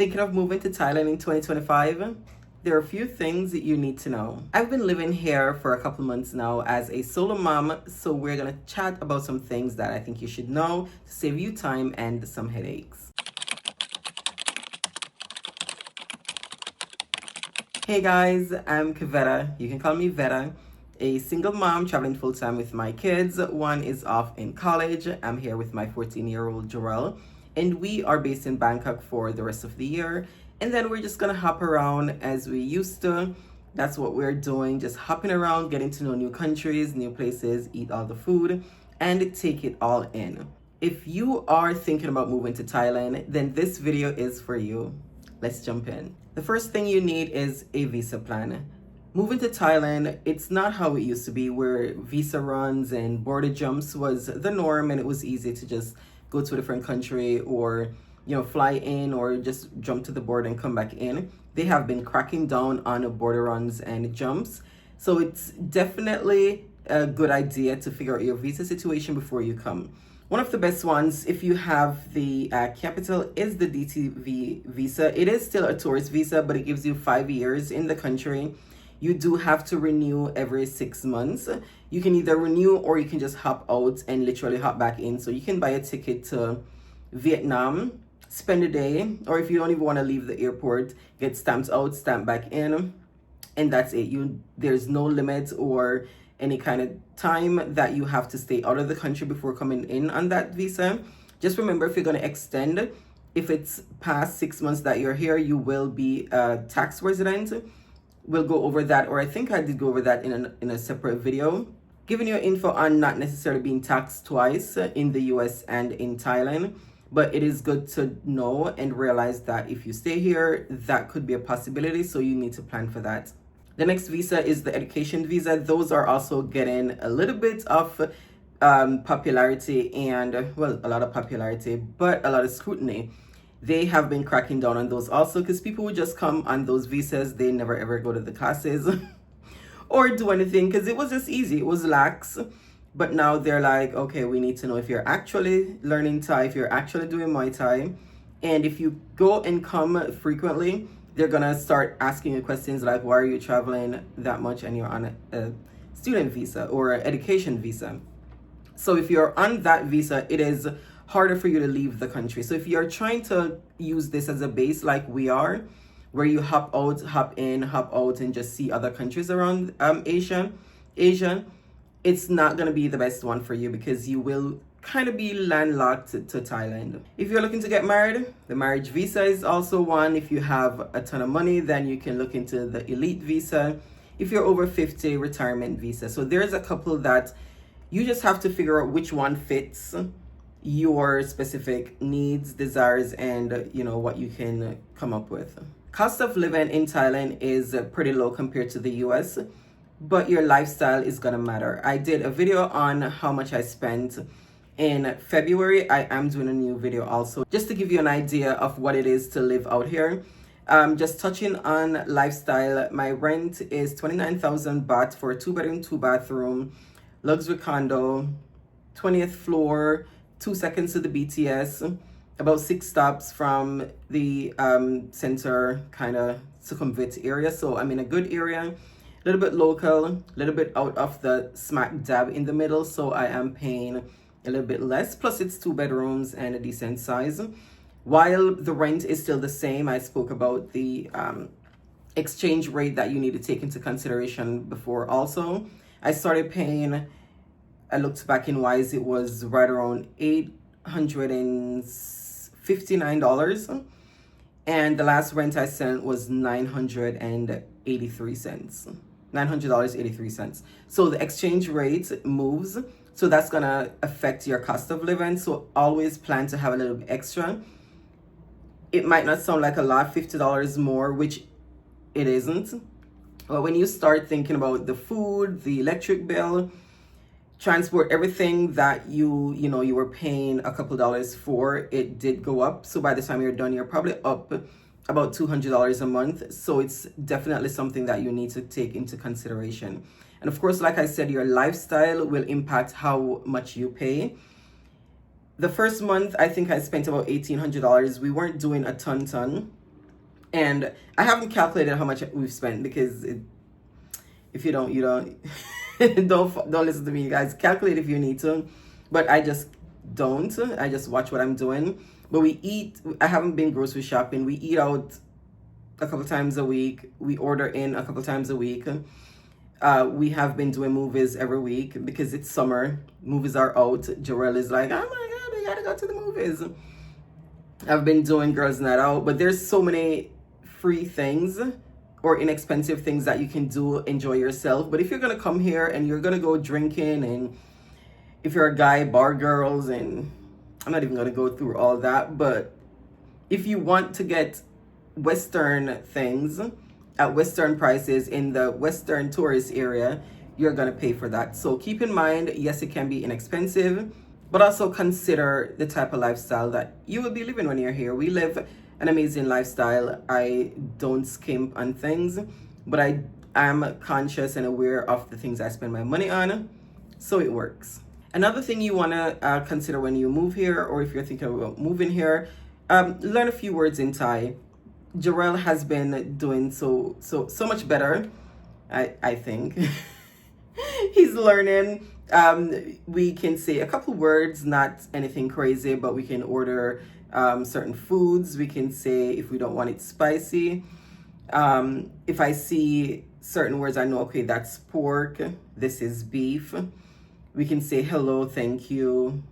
Thinking of moving to Thailand in 2025? There are a few things that you need to know. I've been living here for a couple months now as a solo mom, so we're gonna chat about some things that I think you should know to save you time and some headaches. Hey guys, I'm Kavetta. You can call me Vetta. A single mom traveling full-time with my kids. One is off in college. I'm here with my 14-year-old Jarrell, and we are based in Bangkok for the rest of the year. And then we're just gonna hop around as we used to. That's what we're doing, just hopping around, getting to know new countries, new places, eat all the food, and take it all in. If you are thinking about moving to Thailand, then this video is for you. Let's jump in. The first thing you need is a visa plan. Moving to Thailand, it's not how it used to be where visa runs and border jumps was the norm and it was easy to just go to a different country or fly in or just jump to the border and come back in. They have been cracking down on border runs and jumps. So it's definitely a good idea to figure out your visa situation before you come. One of the best ones, if you have the capital, is the DTV visa. It is still a tourist visa, but it gives you 5 years in the country. You do have to renew every 6 months. You can either renew or you can just hop out and literally hop back in. So you can buy a ticket to Vietnam, spend a day, or if you don't even want to leave the airport, get stamped out, stamped back in, and that's it. There's no limit or any kind of time that you have to stay out of the country before coming in on that visa. Just remember, if you're going to extend, if it's past 6 months that you're here, you will be a tax resident. We'll go over that, or I think I did go over that in a separate video, giving you info on not necessarily being taxed twice in the US and in Thailand. But it is good to know and realize that if you stay here, that could be a possibility. So you need to plan for that. The next visa is the education visa. Those are also getting a little bit of popularity and, well, a lot of popularity, but a lot of scrutiny. They have been cracking down on those also because people would just come on those visas. They never ever go to the classes or do anything because it was just easy. It was lax. But now they're like, okay, we need to know if you're actually learning Thai, if you're actually doing Muay Thai. And if you go and come frequently, they're going to start asking you questions like, why are you traveling that much and you're on a student visa or an education visa? So if you're on that visa, it is harder for you to leave the country. So if you're trying to use this as a base like we are, where you hop out, hop in, hop out, and just see other countries around Asia, it's not going to be the best one for you because you will kind of be landlocked to Thailand. If you're looking to get married, the marriage visa is also one. If you have a ton of money, then you can look into the elite visa. If you're over 50, retirement visa. So there's a couple that you just have to figure out which one fits your specific needs, desires, and what you can come up with. Cost of living in Thailand is pretty low compared to the US, but your lifestyle is gonna matter. I did a video on how much I spent in February. I am doing a new video also just to give you an idea of what it is to live out here. Just touching on lifestyle, my rent is 29,000 baht for a 2-bedroom, 2-bathroom, luxury condo, 20th floor, 2 seconds to the BTS, about 6 stops from the center kind of Sukhumvit area. So I'm in a good area, a little bit local, a little bit out of the smack dab in the middle. So I am paying a little bit less, plus it's 2 bedrooms and a decent size. While the rent is still the same, I spoke about the exchange rate that you need to take into consideration before also. I started paying, I looked back in Wise, it was right around $859. And the last rent I sent was $983. So the exchange rate moves. So that's going to affect your cost of living. So always plan to have a little bit extra. It might not sound like a lot, $50 more, which it isn't. But when you start thinking about the food, the electric bill, transport, everything that you were paying a couple dollars for, it did go up. So by the time you're done, you're probably up about $200 a month. So it's definitely something that you need to take into consideration. And of course, like I said, your lifestyle will impact how much you pay. The first month, I think I spent about $1,800. We weren't doing a ton. And I haven't calculated how much we've spent because if you don't, you don't. Don't listen to me, you guys. Calculate if you need to, but I just don't. I just watch what I'm doing. But we eat. I haven't been grocery shopping. We eat out a couple times a week. We order in a couple times a week. We have been doing movies every week because it's summer. Movies are out. Jarrell is like, oh my God, we gotta go to the movies. I've been doing girls' night out, but there's so many free things or inexpensive things that you can do, enjoy yourself. But if you're gonna come here and you're gonna go drinking, and if you're a guy, bar girls, and I'm not even gonna go through all that, but if you want to get Western things at Western prices in the Western tourist area, you're gonna pay for that. So keep in mind, yes, it can be inexpensive, but also consider the type of lifestyle that you will be living when you're here. We live an amazing lifestyle. I don't skimp on things, but I am conscious and aware of the things I spend my money on, so it works. Another thing you want to consider when you move here, or if you're thinking about moving here, learn a few words in Thai. Jarrell has been doing so much better, I think. He's learning. We can say a couple words, not anything crazy, but we can order certain foods. We can say if we don't want it spicy. If I see certain words, I know, okay, that's pork, this is beef. We can say hello, thank you,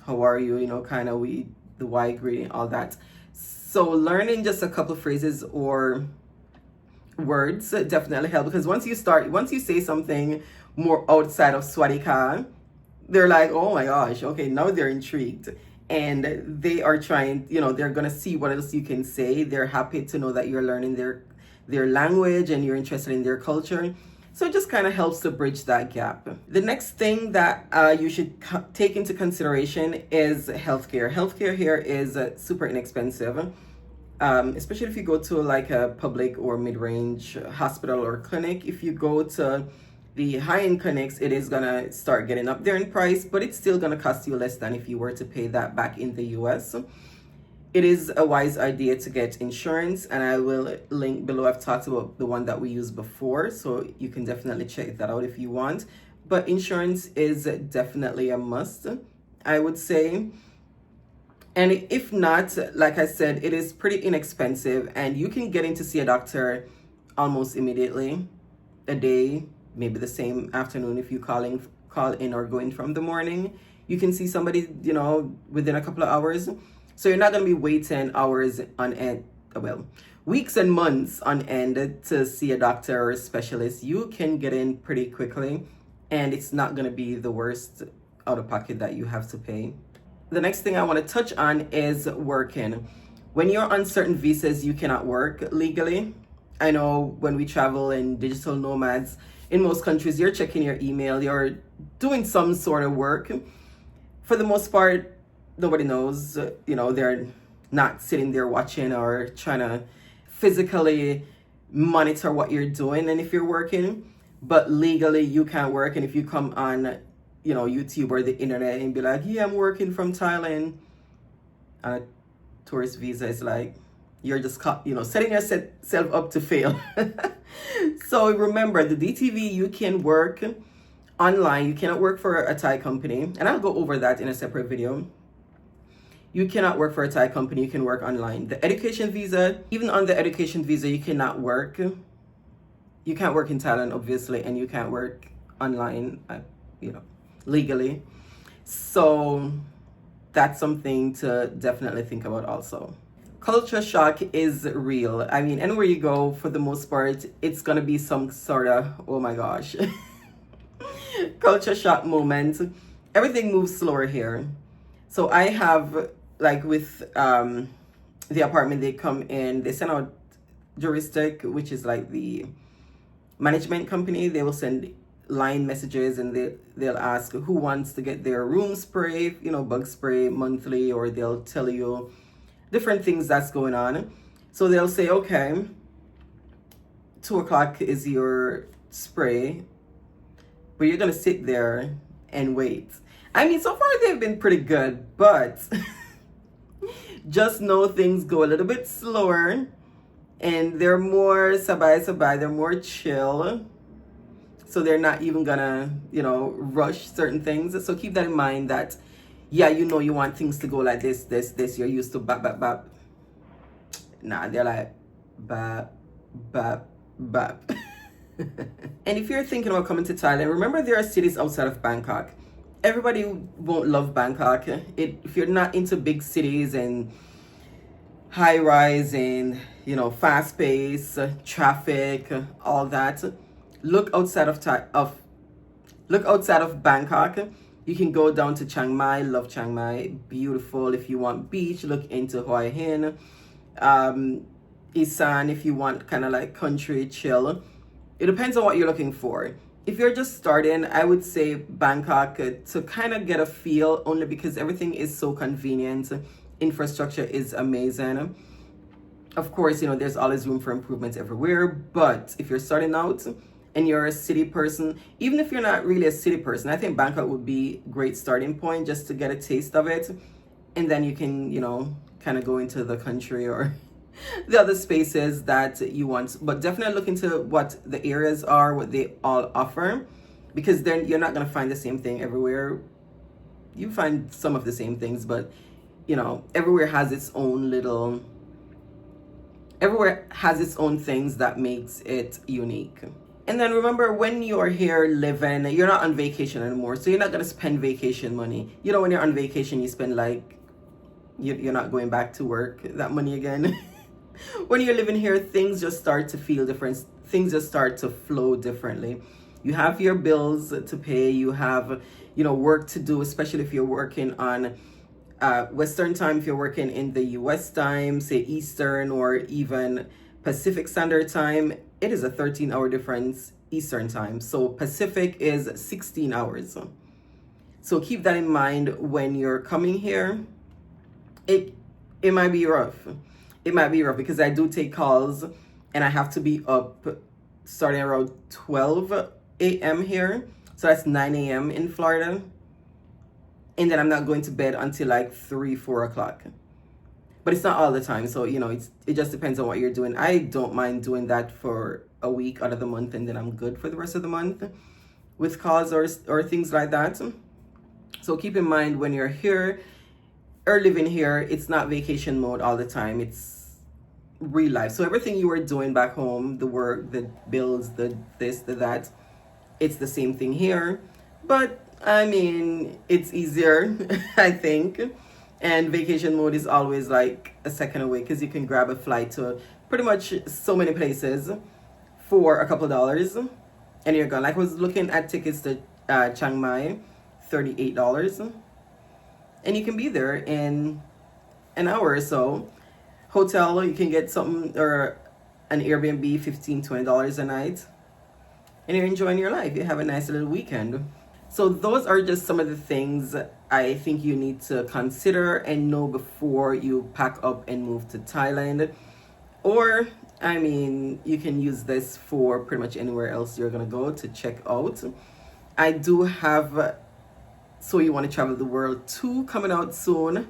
how are you, kind of the why greeting, all that. So learning just a couple phrases or words definitely help, because once you say something more outside of Swadika, they're like, oh my gosh, okay, now they're intrigued. And they are trying, they're going to see what else you can say. They're happy to know that you're learning their language and you're interested in their culture. So it just kind of helps to bridge that gap. The next thing that you should take into consideration is healthcare. Healthcare here is super inexpensive, especially if you go to like a public or mid-range hospital or clinic. If you go to the high-end clinics, it is gonna start getting up there in price, but it's still gonna cost you less than if you were to pay that back in the US. It is a wise idea to get insurance, and I will link below. I've talked about the one that we used before, so you can definitely check that out if you want. But insurance is definitely a must, I would say. And if not, like I said, it is pretty inexpensive, and you can get in to see a doctor almost immediately, a day, maybe the same afternoon if you call in or go in from the morning. You can see somebody, within a couple of hours. So you're not going to be waiting hours on end, weeks and months on end to see a doctor or a specialist. You can get in pretty quickly, and it's not going to be the worst out of pocket that you have to pay. The next thing I want to touch on is working. When you're on certain visas, you cannot work legally. I know when we travel in digital nomads, in most countries, you're checking your email, you're doing some sort of work. For the most part, nobody knows, they're not sitting there watching or trying to physically monitor what you're doing and if you're working. But legally, you can't work. And if you come on, YouTube or the internet and be like, yeah, I'm working from Thailand on a tourist visa, it's like, you're just, setting yourself up to fail. So remember, the DTV, you can work online. You cannot work for a Thai company. And I'll go over that in a separate video. You cannot work for a Thai company. You can work online. The education visa, even on the education visa, you cannot work. You can't work in Thailand, obviously, and you can't work online, legally. So that's something to definitely think about also. Culture shock is real. I mean, anywhere you go, for the most part, it's gonna be some sort of, oh my gosh, culture shock moment. Everything moves slower here. So I have, like with the apartment, they come in, they send out Juristic, which is like the management company. They will send line messages, and they'll ask who wants to get their room spray, bug spray monthly, or they'll tell you different things that's going on. So they'll say, okay, 2:00 is your spray, but you're gonna sit there and wait. I mean, so far they've been pretty good, but just know things go a little bit slower And they're more sabay, they're more chill. So they're not even gonna, rush certain things. So keep that in mind that, yeah, you want things to go like this. You're used to bap, bap, bap. Nah, they're like bap, bap, bap. And if you're thinking about coming to Thailand, remember there are cities outside of Bangkok. Everybody won't love Bangkok. If you're not into big cities and high rise and fast pace, traffic, all that, look outside of Bangkok. You can go down to Chiang Mai. Love Chiang Mai, beautiful. If you want beach, look into Hua Hin. Isan, if you want kind of like country chill. It depends on what you're looking for. If you're just starting, I would say Bangkok to kind of get a feel, only because everything is so convenient. Infrastructure is amazing. Of course, there's always room for improvements everywhere. But if you're starting out and you're a city person, even if you're not really a city person, I think Bangkok would be a great starting point just to get a taste of it. And then you can, kind of go into the country or the other spaces that you want. But definitely look into what the areas are, what they all offer, because then you're not going to find the same thing everywhere. You find some of the same things, but everywhere has its own things that makes it unique. And then remember, when you're here living, you're not on vacation anymore, so you're not going to spend vacation money. When you're on vacation, you spend you're not going back to work, that money again. When you're living here, things just start to feel different. Things just start to flow differently. You have your bills to pay. You have, work to do, especially if you're working on Western time. If you're working in the US time, say Eastern or even Pacific Standard Time, it is a 13-hour difference Eastern time. So Pacific is 16 hours. So keep that in mind when you're coming here. It might be rough. It might be rough because I do take calls and I have to be up starting around 12 a.m. here. So that's 9 a.m. in Florida. And then I'm not going to bed until 3-4 o'clock. But it's not all the time. So, it just depends on what you're doing. I don't mind doing that for a week out of the month, and then I'm good for the rest of the month with calls or things like that. So keep in mind when you're here or living here, it's not vacation mode all the time. It's real life. So everything you were doing back home, the work, the bills, the this, the that, it's the same thing here. But I mean, it's easier, I think. And vacation mode is always a second away because you can grab a flight to pretty much so many places for a couple dollars and you're gone. I was looking at tickets to Chiang Mai, $38. And you can be there in an hour or so. Hotel, you can get something, or an Airbnb, $15-20 a night. And you're enjoying your life. You have a nice little weekend. So those are just some of the things I think you need to consider and know before you pack up and move to Thailand. Or, you can use this for pretty much anywhere else you're going to go to check out. I do have So You Want to Travel the World 2 coming out soon.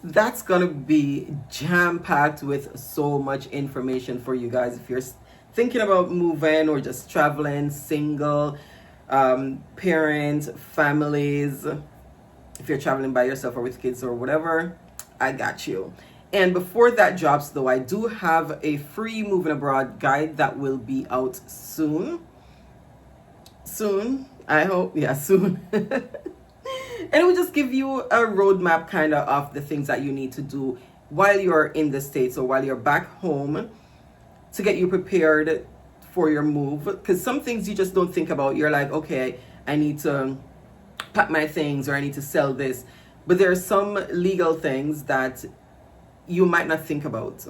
That's gonna be jam-packed with so much information for you guys if you're thinking about moving or just traveling, single, parents, families, if you're traveling by yourself or with kids or whatever. I got you. And before that drops though, I do have a free moving abroad guide that will be out soon, I hope. Yeah, soon. And it will just give you a roadmap kind of the things that you need to do while you're in the States or while you're back home to get you prepared for your move. Because some things you just don't think about. You're like, okay, I need to pack my things or I need to sell this. But there are some legal things that you might not think about.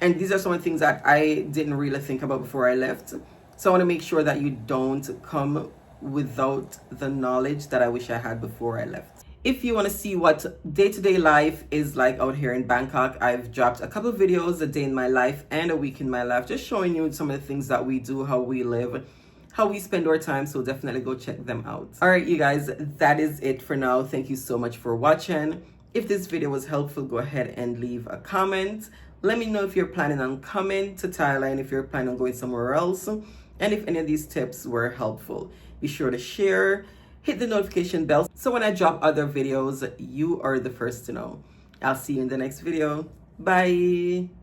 And these are some of the things that I didn't really think about before I left. So I want to make sure that you don't come without the knowledge that I wish I had before I left. If you want to see what day-to-day life is like out here in Bangkok, I've dropped a couple of videos, a day in my life and a week in my life, just showing you some of the things that we do, how we live, how we spend our time. So definitely go check them out. All right, you guys, that is it for now. Thank you so much for watching. If this video was helpful, go ahead and leave a comment. Let me know if you're planning on coming to Thailand, if you're planning on going somewhere else, and if any of these tips were helpful. Be sure to share, hit the notification bell, so when I drop other videos, you are the first to know. I'll see you in the next video. Bye.